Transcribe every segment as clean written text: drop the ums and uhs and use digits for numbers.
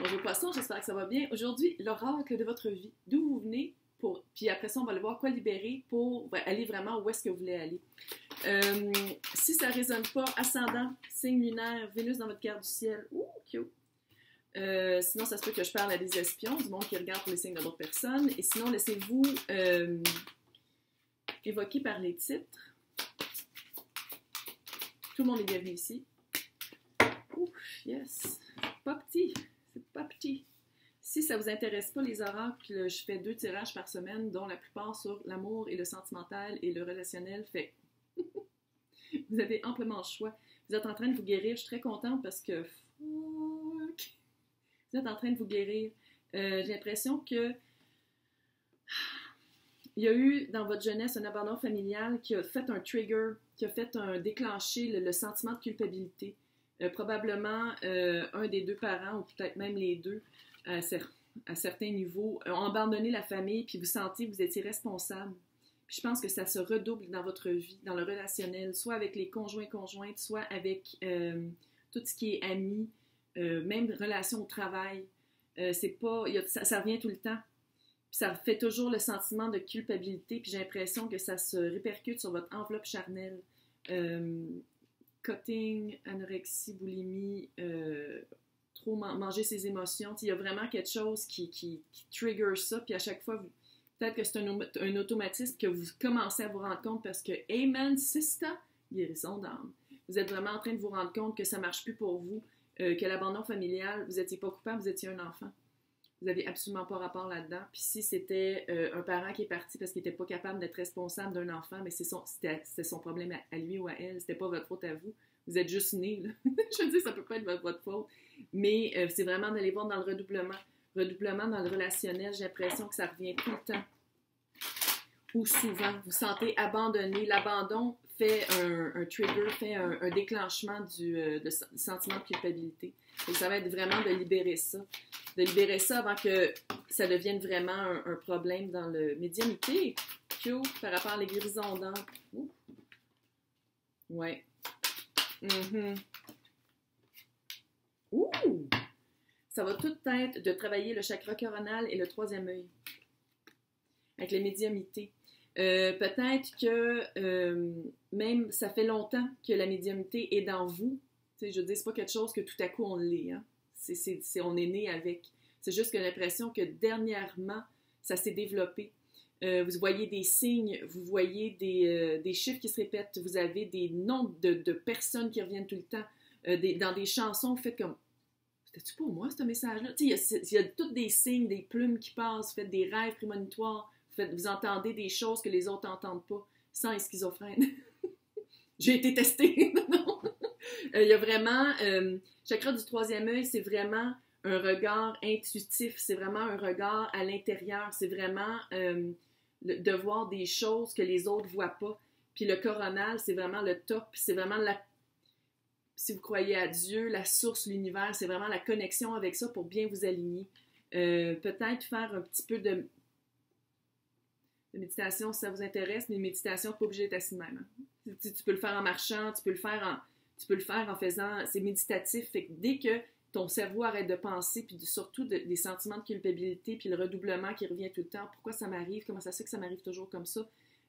Bonjour poisson, j'espère que ça va bien. Aujourd'hui, l'oracle de votre vie. D'où vous venez, puis après ça, on va le voir quoi libérer pour aller vraiment où est-ce que vous voulez aller. Si ça ne résonne pas, ascendant, signe lunaire, Vénus dans votre carte du ciel. Ouh, cute! Sinon, ça se peut que je parle à des espions, du monde qui regarde pour les signes de d'autres personnes. Et sinon, laissez-vous évoquer par les titres. Tout le monde est bienvenu ici. Ouf, yes! Pas petit, c'est pas petit. Si ça ne vous intéresse pas les oracles, je fais 2 tirages par semaine, dont la plupart sur l'amour et le sentimental et le relationnel. Fait vous avez amplement le choix. Vous êtes en train de vous guérir. Je suis très contente parce que vous êtes en train de vous guérir. J'ai l'impression que il y a eu dans votre jeunesse un abandon familial qui a fait un trigger, qui a fait déclencher le sentiment de culpabilité. Probablement un des 2 parents, ou peut-être même les 2, à certains niveaux, ont abandonné la famille, puis vous sentez que vous étiez responsable. Puis je pense que ça se redouble dans votre vie, dans le relationnel, soit avec les conjoints-conjointes, soit avec tout ce qui est amis, même relation au travail. Ça revient tout le temps. Puis ça fait toujours le sentiment de culpabilité, puis j'ai l'impression que ça se répercute sur votre enveloppe charnelle. Cutting, anorexie, boulimie, trop manger ses émotions. Il y a vraiment quelque chose qui trigger ça, puis à chaque fois, peut-être que c'est un automatisme que vous commencez à vous rendre compte parce que, Amen, sister, guérison d'âme. Vous êtes vraiment en train de vous rendre compte que ça ne marche plus pour vous, que l'abandon familial, vous n'étiez pas coupable, vous étiez un enfant. Vous n'avez absolument pas rapport là-dedans. Puis si c'était un parent qui est parti parce qu'il n'était pas capable d'être responsable d'un enfant, mais c'était son problème à lui ou à elle. C'était pas votre faute à vous. Vous êtes juste né, là. Je veux dire, ça peut pas être votre faute. Mais c'est vraiment d'aller voir dans le redoublement. Redoublement dans le relationnel, j'ai l'impression que ça revient tout le temps. Ou souvent, vous sentez abandonné. L'abandon fait un trigger, fait un déclenchement du sentiment de culpabilité. Donc, ça va être vraiment de libérer ça. De libérer ça avant que ça devienne vraiment un problème dans le médiumnité. Par rapport à les guérisons d'âme. Ouais. Ouh! Ça va tout être de travailler le chakra coronal et le 3e œil. Avec les médiumnités. Peut-être que même ça fait longtemps que la médiumnité est dans vous. T'sais, je veux dire, c'est pas quelque chose que tout à coup on l'est. Hein? On est né avec. C'est juste que j'ai l'impression que dernièrement, ça s'est développé. Vous voyez des signes, vous voyez des chiffres qui se répètent, vous avez des noms de personnes qui reviennent tout le temps. Dans des chansons, vous faites comme « C'était-tu pour moi, ce message-là? » Il y a tous des signes, des plumes qui passent, vous faites des rêves prémonitoires, vous entendez des choses que les autres n'entendent pas, sans être schizophrène. J'ai été testée, non? Il y a vraiment, chakra du 3e œil, c'est vraiment un regard intuitif, c'est vraiment un regard à l'intérieur, c'est vraiment de voir des choses que les autres ne voient pas. Puis le coronal, c'est vraiment le top, c'est vraiment si vous croyez à Dieu, la source, l'univers, c'est vraiment la connexion avec ça pour bien vous aligner. Peut-être faire un petit peu de méditation si ça vous intéresse, mais une méditation, pas obligé d'être assis de même. Hein. Tu peux le faire en marchant, tu peux le faire en faisant... C'est méditatif, fait que dès que ton cerveau arrête de penser, puis surtout des sentiments de culpabilité, puis le redoublement qui revient tout le temps, pourquoi ça m'arrive, comment ça se fait que ça m'arrive toujours comme ça,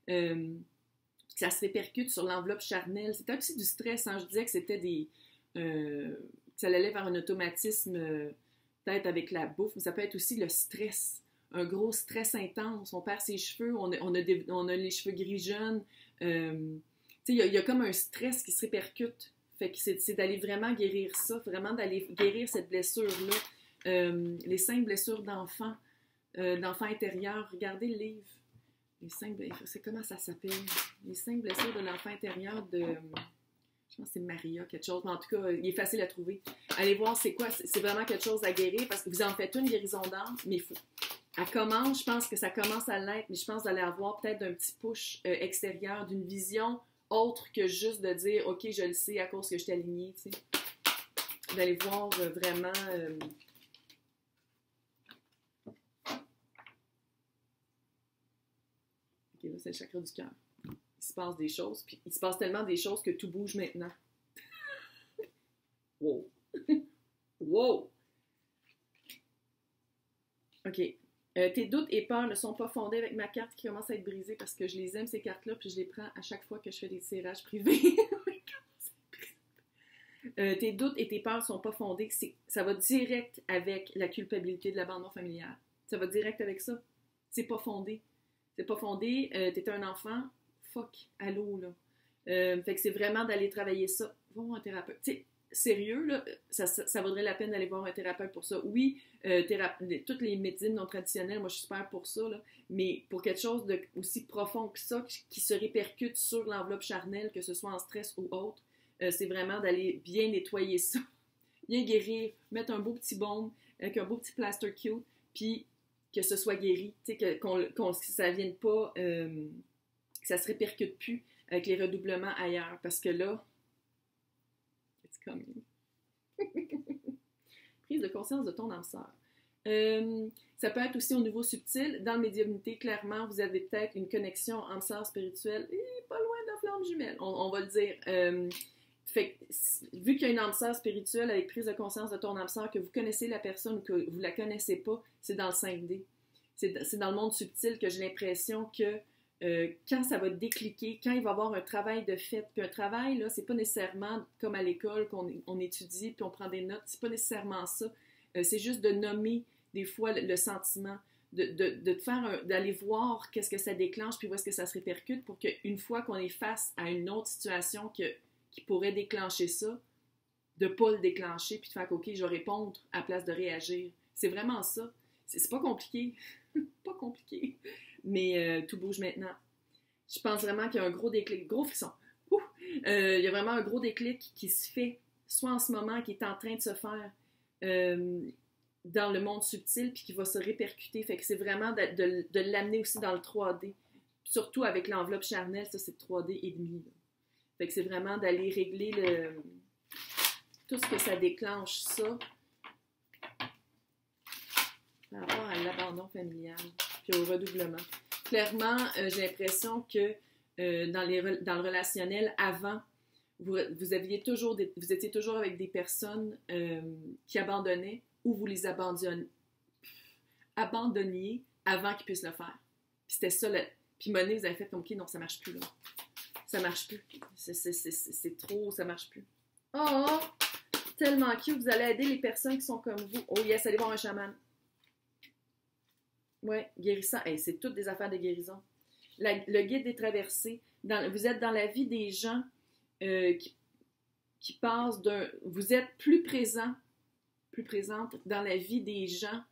ça se répercute sur l'enveloppe charnelle. C'était aussi du stress, hein. Je disais que c'était que ça allait vers un automatisme, peut-être avec la bouffe, mais ça peut être aussi le stress. Un gros stress intense, on perd ses cheveux, on a les cheveux gris jaunes, il y a comme un stress qui se répercute, fait que c'est d'aller vraiment guérir ça, vraiment d'aller guérir cette blessure-là, les 5 blessures d'enfant intérieur, regardez le livre, les 5 blessures, c'est comment ça s'appelle, les 5 blessures de l'enfant intérieur de... Je pense que c'est Maria, quelque chose. Mais en tout cas, il est facile à trouver. Allez voir c'est quoi. C'est vraiment quelque chose à guérir parce que vous en faites une guérison d'âme, mais je pense que ça commence à l'être, mais je pense d'aller avoir peut-être un petit push extérieur, d'une vision autre que juste de dire « Ok, je le sais à cause que je t'ai alignée. » D'aller voir vraiment... Ok, là, c'est le chakra du cœur. Il se passe des choses, puis il se passe tellement des choses que tout bouge maintenant. Wow! Wow! OK. Tes doutes et peurs ne sont pas fondés avec ma carte qui commence à être brisée parce que je les aime, ces cartes-là, puis je les prends à chaque fois que je fais des tirages privés. Tes doutes et tes peurs ne sont pas fondés. Ça va direct avec la culpabilité de l'abandon familial. Ça va direct avec ça. C'est pas fondé. C'est pas fondé. T'es un enfant, fuck, allô, là. Fait que c'est vraiment d'aller travailler ça. Va voir un thérapeute. Tu sais, sérieux, là, ça vaudrait la peine d'aller voir un thérapeute pour ça. Oui, toutes les médecines non traditionnelles, moi je suis super pour ça, là, mais pour quelque chose de aussi profond que ça, qui se répercute sur l'enveloppe charnelle, que ce soit en stress ou autre, c'est vraiment d'aller bien nettoyer ça, bien guérir, mettre un beau petit baume avec un beau petit plaster cute, puis que ce soit guéri, tu sais, que ça vienne pas, que ça se répercute plus avec les redoublements ailleurs, parce que là, it's coming. Prise de conscience de ton âme sœur. Ça peut être aussi au niveau subtil. Dans la médiumnité, clairement, vous avez peut-être une connexion âme sœur spirituelle, et pas loin de la flamme jumelle, on va le dire. Fait que, vu qu'il y a une âme sœur spirituelle avec prise de conscience de ton âme sœur, que vous connaissez la personne ou que vous la connaissez pas, c'est dans le 5D. C'est dans le monde subtil que j'ai l'impression que quand ça va décliquer, quand il va y avoir un travail de fait, puis un travail, là, c'est pas nécessairement comme à l'école qu'on étudie puis on prend des notes, c'est pas nécessairement ça. C'est juste de nommer des fois le sentiment, d'aller voir qu'est-ce que ça déclenche puis où est-ce que ça se répercute pour qu'une fois qu'on est face à une autre situation qui pourrait déclencher ça, de ne pas le déclencher puis de faire OK, je vais répondre à place de réagir. C'est vraiment ça. C'est pas compliqué. Pas compliqué. Mais tout bouge maintenant. Je pense vraiment qu'il y a un gros déclic, gros frisson. Il y a vraiment un gros déclic qui se fait, soit en ce moment, qui est en train de se faire dans le monde subtil, puis qui va se répercuter. Fait que c'est vraiment de l'amener aussi dans le 3D. Surtout avec l'enveloppe charnelle, ça c'est 3D et demi. Là. Fait que c'est vraiment d'aller régler tout ce que ça déclenche, ça, par rapport à l'abandon familial, puis au redoublement. Clairement, j'ai l'impression que dans le relationnel, avant, vous étiez toujours avec des personnes qui abandonnaient ou vous les abandonniez avant qu'ils puissent le faire. Puis c'était ça, puis Monet, vous avez fait comme, OK, non, ça marche plus, là. Ça marche plus. C'est trop, ça marche plus. Oh, tellement cute, vous allez aider les personnes qui sont comme vous. Oh yes, allez voir un chaman. Ouais, guérissant. Hey, c'est toutes des affaires de guérison. Le guide des traversées. Vous êtes dans la vie des gens qui passent d'un... Vous êtes plus présente dans la vie des gens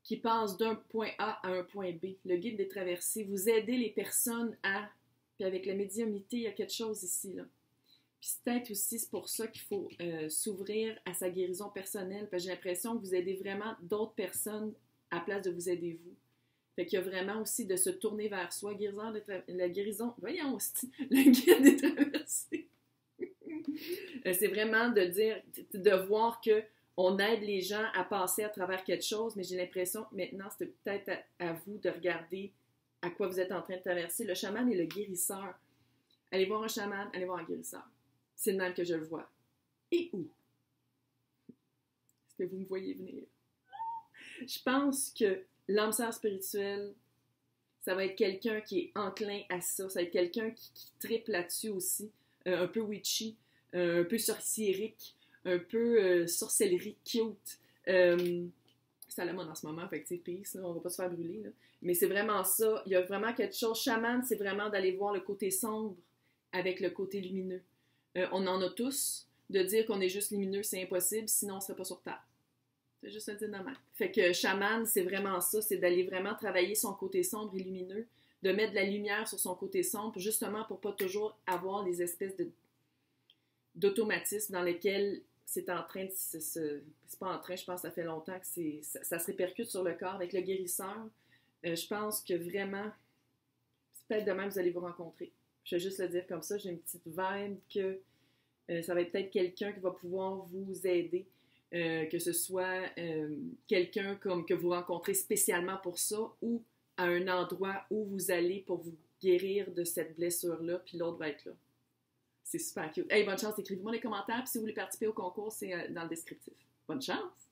qui passent d'un point A à un point B. Le guide des traversées. Vous aidez les personnes à... Puis avec la médiumnité, il y a quelque chose ici, là. Puis peut-être aussi, c'est pour ça qu'il faut s'ouvrir à sa guérison personnelle. Parce que j'ai l'impression que vous aidez vraiment d'autres personnes à la place de vous aider vous. Fait qu'il y a vraiment aussi de se tourner vers soi. La guérison, voyons, le guide des traversées. C'est vraiment de dire, de voir qu'on aide les gens à passer à travers quelque chose, mais j'ai l'impression que maintenant, c'est peut-être à vous de regarder à quoi vous êtes en train de traverser. Le chaman est le guérisseur. Allez voir un chaman, allez voir un guérisseur. C'est le même que je le vois. Et où? Est-ce que vous me voyez venir? Je pense que l'âme sœur spirituelle, ça va être quelqu'un qui est enclin à ça. Ça va être quelqu'un qui tripe là-dessus aussi. Un peu witchy, un peu sorciérique, un peu sorcellerie cute. C'est à la mode en ce moment, fait que c'est peace, on va pas se faire brûler. Là. Mais c'est vraiment ça. Il y a vraiment quelque chose. Chaman, c'est vraiment d'aller voir le côté sombre avec le côté lumineux. On en a tous. De dire qu'on est juste lumineux, c'est impossible, sinon on serait pas sur Terre. C'est juste un dynamite. Fait que chaman, c'est vraiment ça, c'est d'aller vraiment travailler son côté sombre et lumineux, de mettre de la lumière sur son côté sombre, justement pour pas toujours avoir les espèces d'automatismes dans lesquels c'est en train de c'est pas en train, je pense que ça fait longtemps que ça se répercute sur le corps. Avec le guérisseur, je pense que vraiment, c'est peut-être demain que vous allez vous rencontrer. Je vais juste le dire comme ça, j'ai une petite vibe que ça va être peut-être quelqu'un qui va pouvoir vous aider. Que ce soit quelqu'un comme que vous rencontrez spécialement pour ça ou à un endroit où vous allez pour vous guérir de cette blessure-là, puis l'autre va être là. C'est super cute. Hey, bonne chance, écrivez-moi dans les commentaires, puis si vous voulez participer au concours, c'est dans le descriptif. Bonne chance!